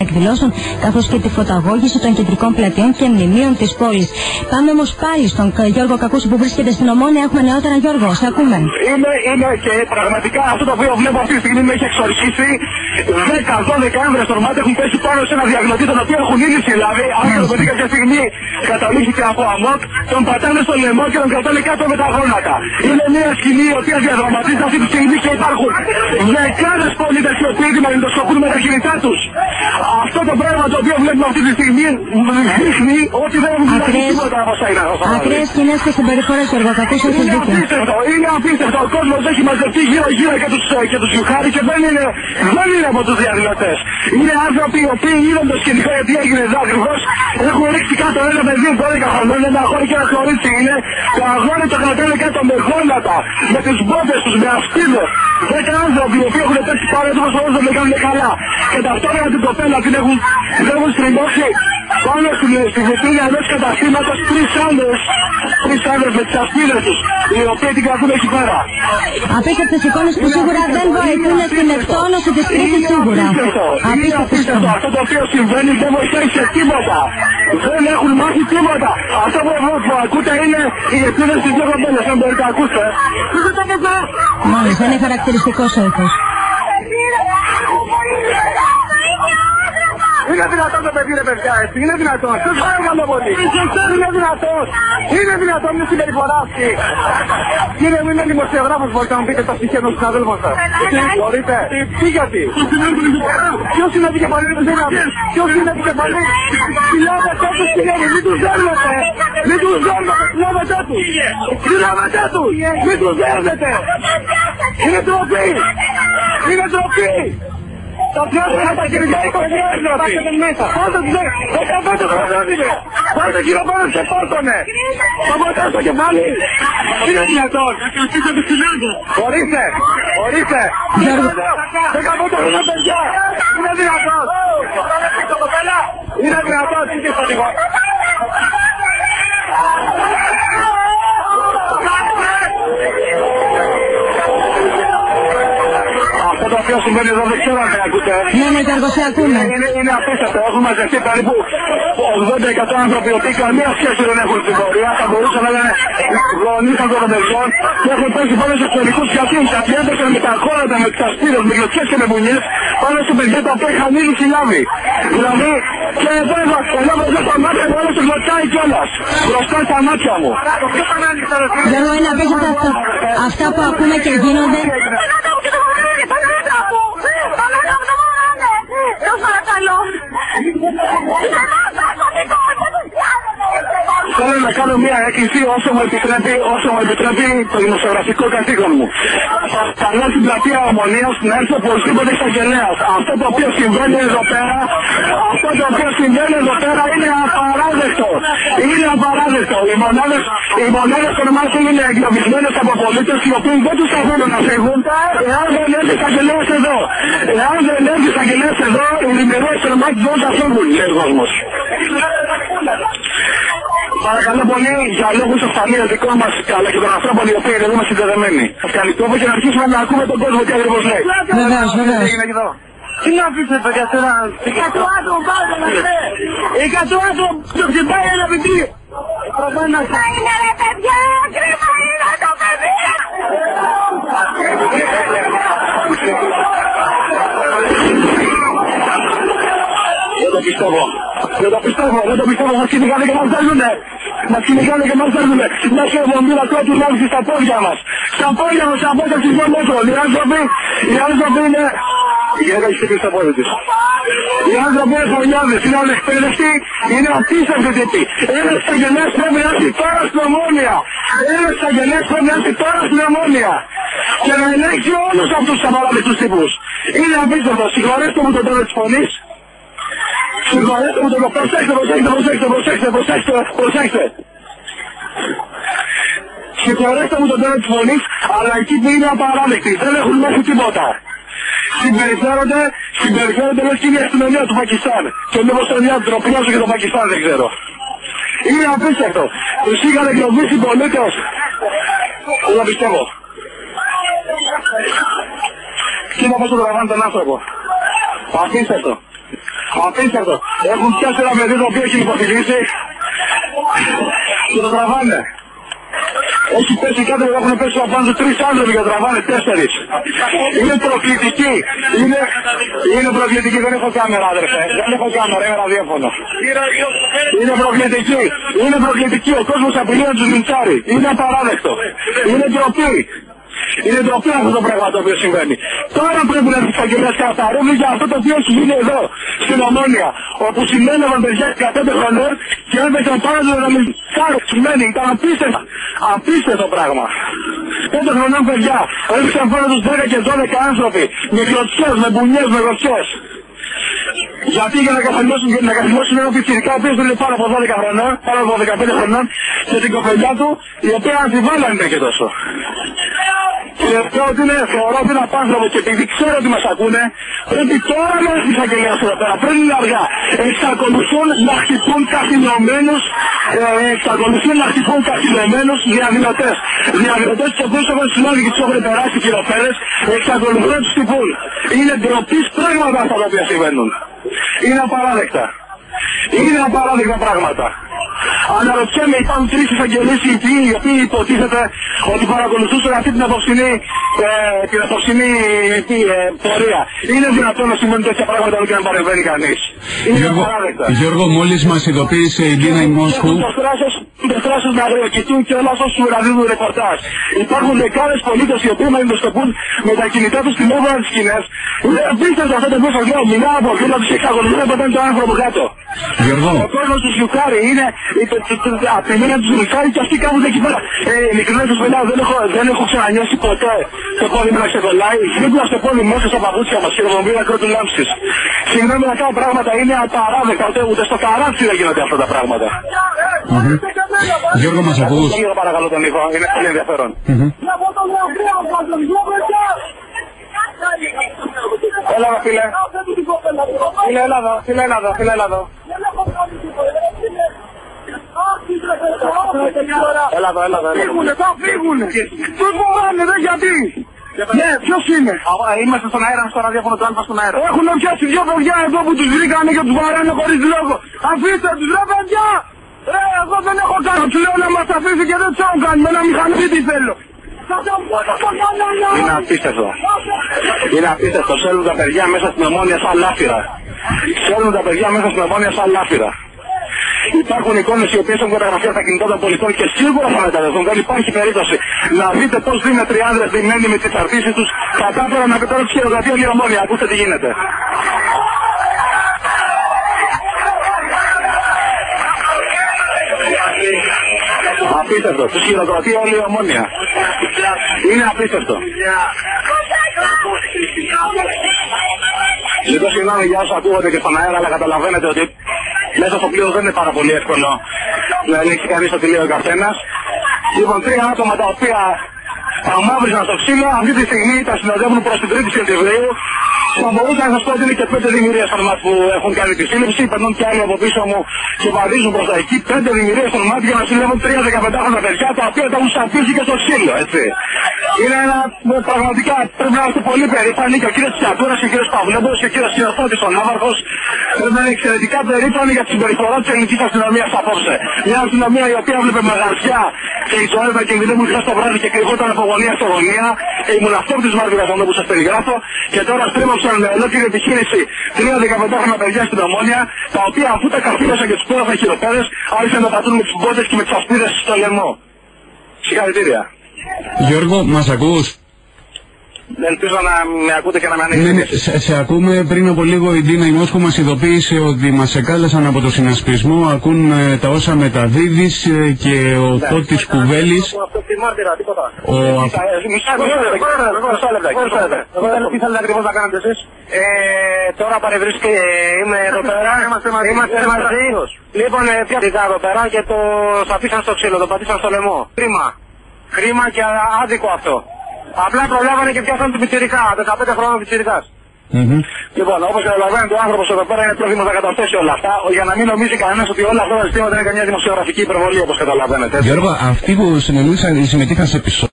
εκδηλώσεων, καθώς και τη φωταγώγηση των κεντρικών πλατειών και μνημείων της πόλης. Πάμε όμως πάλι στον Γιώργο Κακούση που βρίσκεται στην Ομόνια. Έχουμε νεότερα, Γιώργο, σε ακούμε. Είναι και πραγματικά αυτό το οποίο βλέπω αυτή τη στιγμή με έχει εξορχίσει. 10-12 άνδρες στο μάτι έχουν πέσει πάνω σε ένα διαγνωτή, τον οποίο έχουν ήδη συλλάβει. Άνθρωπο που κάποια στιγμή καταλήχθηκε από αμόκ, τον πατάνε στο λαιμό και τον κρατάνε κάτω με τα γόνατα. Είναι μια σκηνή η οποία διαδραματίζεται αυτή τη στιγμή και υπάρχουν δεκάδες πολίτες οι οποίοι μαγνητοσκοπούν με τα κινητά τους. Αυτό το πράγμα το οποίο βλέπουμε αυτή τη στιγμή δείχνει ότι δεν έχουν τίποτα από όσα είναι. Ακραίες σκηνές και συμπεριφορές, Γιώργο Κακούση, έχεις δίκιο. Είναι απίστευτο. Ο κόσμος έχει μαζευτεί γύρω-γύρω και τους γιουχάρει και δεν είναι από τους διαδηλωτές. Είναι άνθρωποι οι οποίοι είδαν το σκηνικό γιατί έγινε εδώ ακριβώς. Έχουν ρίξει κάτω ένα παιδί 12 χρονών, ένα αγόρι και ένα κορίτσι είναι. Το αγόρι το κρατάνε κάτω με γόνατα, με τις μπόμπες τους, με αστίδες. 10 άνθρωποι οι οποίοι έχουν πέσει πάνω τους προσπαθούν να δεν κάνουν καλά. Και ταυτόχρονα την κοπέλα την έχουν στριμώσει πάνω στη βιτρίνια ενός καταστήματος τρεις άντρες με τις αστίδες τους, οι οποίοι την κρατούν εκεί πέρα. Απίστευτες εικόνες που σίγουρα δεν βοηθούν στην εκτόνωση της κρίσης σίγουρα. Απίστευτο. Αυτό το οποίο συμβαίνει δεν βοηθάει σε τίποτα. Δεν έχουν μάθει τίποτα. Αυτό που ακούτε είναι οι επίδες της δύο κοπέλες, αν μπορείτε να ακούσετε. Μάλιστα, είναι χαρακτηριστικός ο ήχος. Είναι δυνατόν το παιδί ρε παιδιά έτσι, είναι δυνατόν. Ποιος θα έκανε πολύ. Είναι δυνατόν μια συμπεριφορά αυτή. Κύριε μου είμαι δημοσιογράφος, μπορείτε να μου πείτε τα στοιχεία των συναδέλφων σας. Μπορείτε. Τι γιατί. Ποιος είναι επικεφαλής. Ποιος είναι επικεφαλής. Συλλάβετε τους κύριε μου, μην τους δέρνετε. Μην τους δέρνετε, συλλάβετε τους. Συλλάβετε τους. Μην τους δέρνετε. Είναι ντροπή. Είναι ντροπή. Τα πιάσουμε τα κυριά 20 χρόνια. Πάτε τους 15 χρόνια είναι. Πάτε γύρω πάνω και πάρτονε. Θα μπορείτε στο κεφάλι. Είναι δυνατόν. Ορίστε. 15 χρόνια παιδιά. Είναι δυνατόν. Είναι δυνατόν. Τι στο λίγο. Αυτό το οποίο συμβαίνει εδώ δεν ξέρω αν με ακούτε. Ναι, Γιώργο, σε ακούμε. Είναι απίστευτο. Έχουν μαζευτεί περίπου 80-100 άνθρωποι οι οποίοι καμία σχέση δεν έχουν στην πορεία. Θα μπορούσαν να είναι γονείς των παιδιών και έχουν πέσει πάνω στους εξωτερικούς κατοίκους. Κατιέντεσαν με τα χώρατα, με τις αστίδες, με κλωτσιές και με μπουνιές πάνω σε παιδιά τα οποία είχαν ήδη συλλάβει. Δηλαδή και εδώ μπροστά στα μάτια μου όλος τους κλωτσάει κιόλας. Μπροστά στα μάτια μου. Γιώργο, είναι απίστευτο αυτά που ακούμε και γίνονται. Θέλω να κάνω μια έκκληση όσο μου επιτρέπει το δημοσιογραφικό καθήκον μου. Καλώ στην πλατεία Ομονίας να έρθει οπωσδήποτε εισαγγελέας. Αυτό το οποίο συμβαίνει εδώ πέρα είναι απαράδεκτο. Είναι απαράδεκτο. Οι μονάδες των μάτων είναι εγκλωβισμένες από πολίτες οι οποίοι δεν τους αφήνουν να φύγουν εάν δεν έρθει εισαγγελέας εδώ. Εάν δεν έρθει εισαγγελέας εδώ, οι δημιουργές των μάτων δεν θα φύγουν, λέει ο κόσμος. Παρακαλώ πολύ για λόγους ασφαλείας δικών μας αλλά και των ανθρώπων οι οποίοι είναι εδώ συνδεδεμένοι. Θα καλυπτώμαι και να αρχίσουμε να ακούμε τον κόσμο τι ακριβώς λέει. Βεβαίως. Τι να αφήσετε παιδιά σε ένα... 100 άτομα πάνω να είστε! 100 άτομα το χτυπάει ένα παιδί! Κρίμα είναι ρε παιδιά! Κρίμα είναι το παιδί! Δεν το πιστεύω, μας κυνηγάνε και μας δέρνουνε. Να σε βομβίδα κότου να έρθει στα πόδια μας. Στα πόδια στις δύο μέτρων. Οι άνθρωποι είναι... Η γυναίκα έχει στείλει στα πόδια της. Οι άνθρωποι είναι χωριάδες, είναι ανεκπαίδευτοι, είναι απίστευτοι τύποι. Ένας εισαγγελέας πρέπει να έρθει τώρα στην Ομόνια. Και να ελέγξει όλους αυτούς τους απαράδεκτους τύπους. Είναι απίστευτο. Συγχωρέστε μου τον τόνο της φωνής. Συγχωρέστε μου τον τόνο. Προσέξτε. Συγχωρέστε μου τον τόνο της φωνής, αλλά εκεί που είναι απαράδεκτοι. Δεν έχουν μέχρι τίποτα. Συμπεριφέρονται λες και είναι η αστυνομία του Πακιστάν. Και μήπως είναι μια ντροπιάζω για το Πακιστάν, δεν ξέρω. Είναι απίστευτο. Τους είχαν εγκλωβίσει πολίτες. Δεν το πιστεύω. Κοίτα πώς το τραβάνε τον άνθρωπο. Απίστευτο. Απίστευτο. Έχουν πιάσει ένα παιδί το οποίο έχει υποφιλήσει και το τραβάνε. Έχει πέσει κάτω και έχουν πέσει απάνω του 3 άνθρωποι και τραβάνε 4. Είναι προκλητική. Είναι προκλητική. Δεν έχω κάμερα, αδερφέ. Δεν έχω κάμερα, είναι ραδιόφωνο. Είναι προκλητική. Είναι προκλητική. Ο κόσμος απειλεί να τους λιντσάρει. Είναι απαράδεκτο. Είναι ντροπή. Είναι ντροπή αυτό το πράγμα το οποίο συμβαίνει. Τώρα πρέπει να έρθει η εισαγγελία και να παρέμβει για αυτό το οποίο έχει γίνει εδώ, στην Ομόνια. Όπου συνέλαβαν παιδιά 15 χρονών και έβγαλαν πάνω του να μην σημαίνει. Ήταν απίστευτο. Απίστευτο πράγμα. 5 χρονών παιδιά έριξαν πάνω τους 10 και 12 άνθρωποι. Με κλωτσιές, με μπουνιές, με γροτσιές. Γιατί για να καθυλώσουν ένα πιτσιρικά ο οποίος δεν είναι πάνω από 12 χρονών, πάνω από 15 χρονών και την κοπελιά του η οποία αμφιβάλλανε και τόσο. Και θεωρώ ότι είναι απάνθρωπο και επειδή ξέρω ότι μας ακούνε, πρέπει τώρα να έρθει η εισαγγελία εδώ πέρα, πριν είναι αργά. Εξακολουθούν να χτυπούν καθυλωμένους διαδηλωτές. Διαδηλωτές τους οποίους έχουν συνόδει και τους έχουν περάσει χειροπέδες, εξακολουθούν να τους χτυπούν. Είναι ντροπής πράγματα αυτά τα οποία συμβαίνουν. Είναι απαράδεκτα. Είναι απαράδεκτα πράγματα. Αναρωτιέμαι, υπάρχουν 3 εισαγγελείς οι οποίοι υποτίθεται ότι παρακολουθούσαν αυτή την απόψινή πορεία. Είναι δυνατόν να συμβαίνουν τέτοια πράγματα και να παρεμβαίνει κανείς? Είναι απαράδεκτα. Γιώργο, μόλις μας ειδοποίησε η Ντίνα Ιμόσχου. Το θράσος να αγριοκοιτούν και όλα όσους σου ραδίζουν ρεπορτάζ. Υπάρχουν δεκάδες πολίτες οι οποίοι μαγνητοσκοπούν με τα κινητά τους στην όβρα της σκηνές. Είναι απίστευτο αυτό το οποίο σας λέω. Μιλάω από φίλα τους και εξακολουθούν να πετάνε τον άνθρωπο κάτω. Γιώργο. Ο κόσμος τους γιουκάρει, είναι απειλή να τους γιουκάρει και αυτοί κάπου εκεί πέρα. Ειλικρινά σας μιλάω, δεν έχω ξανανιώσει ποτέ το πόδι μου να ξεκολλάει. Δίπλα στο πόδι μέσα στα παπούτσια μας και το βομβίδα κρότου λάμψης. Συγγνώμη, αυτά τα πράγματα είναι απαράδεκτα, ούτε στο καράτσι δεν γίνονται αυτά τα πράγματα. Γιώργο, μας ακούς? Λίγο παρακαλώ τον ήχο, είναι πολύ ενδιαφέρον. Έλα εδώ φίλε. Φίλε έλα εδώ. Έλα εδώ. Θα φύγουνε. Τους βοράνε, δεν γιατί. Ναι, ποιος είναι? Είμαστε στον αέρα, στο ραδιόφωνο του Άλφα στον αέρα. Έχουν πιάσει 2 παιδιά εδώ που τους βρήκανε και τους βαράνε χωρίς λόγο. Αφήστε τους, ρε παιδιά! Εγώ δεν έχω κάνει. Του λέω να μας αφήσει και δεν τους έχω κάνει. Με ένα μηχανή τι θέλω. Είναι απίστευτο. Είναι απίστευτο. Σέρνουν τα παιδιά μέσα στην Ομόνια σαν λάφυρα. Υπάρχουν εικόνες οι οποίες έχουν καταγραφεί από τα κινητά των πολιτών και σίγουρα θα μεταδοθούν. Δεν υπάρχει περίπτωση να δείτε πώς δίνετροι άνδρες δεμένοι με τις αρτήσεις τους κατάφεραν να πετάρουν τη χειρογραφία η Ομόνια. Ακούστε τι γίνεται. Απίστευτο. Τους χειροκροτεί όλη η Ομόνια. Είναι απίστευτο. Ζητώ συγγνώμη για όσο ακούγονται και στον αέρα, αλλά καταλαβαίνετε ότι μέσα στο πλοίο δεν είναι πάρα πολύ εύκολο να ελέγξει κανείς το τι λέει ο καθένας. Λοιπόν, 3 άτομα τα οποία αμαύριζαν στο ξύλο, αυτή τη στιγμή τα συνοδεύουν προς την 3η Σεπτεμβρίου. Θα μπορούσα να σας πω ότι είναι και 5 δημιουργίες στον ΜΑΤ που έχουν κάνει τη σύλληψη. Περνούν και άλλοι από πίσω μου και βαδίζουν προς τα εκεί. 5 δημιουργίες στον ΜΑΤ για να συλλεύουν 3 15χρονα παιδιά τα οποία τα έχουν σαπίσει και στο ξύλο, έτσι. Είναι ένα πραγματικά πρέπει να είστε πολύ περήφανοι και ο κύριος Τσιατούρας και ο κύριος Παυλέμπος και ο κύριος Συνορθώτης ο Ναύαρχος πρέπει να είναι εξαιρετικά περήφανοι για τη συμπεριφορά της ελληνικής αστυνομίας απόψε. Μια αστυνομία η οποία έβλεπε μαγαζιά και οι ζωές να κινδυνεύουν χθες το βράδυ και κρυβόταν από γωνία σε γωνία. Ήμουν αυτό της μάρτυρας αυτό που σας περιγράφω και τώρα στρίμωξαν ολόκληρη επιχείρηση 3 15χρονα παιδιά στην Ομόνια τα οποία αφού τα καθήλωσαν και τους πόρασαν χειροπέδες άρχισαν να πατούν με τις μπότες και με τις ασπίδες στο λαιμό. Συγχαρητήρια. Γιώργο, μας ακούς? Ελπίζω να με ακούτε και να με ανοίξετε. Ναι, σε ακούμε. Πριν από λίγο η Ντίνα Ιμόσχου μας ειδοποίησε ότι μας εκάλεσαν από το συνασπισμό. Ακούν τα όσα μεταδίδεις και ο Τότης Κουβέλης. Τι θέλετε ακριβώς να κάνετε εσείς? Τώρα παρευρίσκει, είμαι εδώ πέρα. Είμαστε μαζί. Λοιπόν, πιάστηκα εδώ πέρα και το αφήσαν στο ξύλο, το πατήσαν στο λαιμό. Χρήμα και άδικο αυτό. Απλά προλάβανε και πιάσανε την πιτσιρικά, 15 χρόνια πιτσιρικάς. Λοιπόν, όπως καταλαβαίνετε, ο άνθρωπος εδώ πέρα είναι πρόθυμος να καταθέσει όλα αυτά, για να μην νομίζει κανένας ότι όλα αυτά τα ζητήματα είναι καμιά δημοσιογραφική υπερβολή, όπως καταλαβαίνετε. Γιώργο, αυτοί που συμμετείχαν σε επεισόδιο.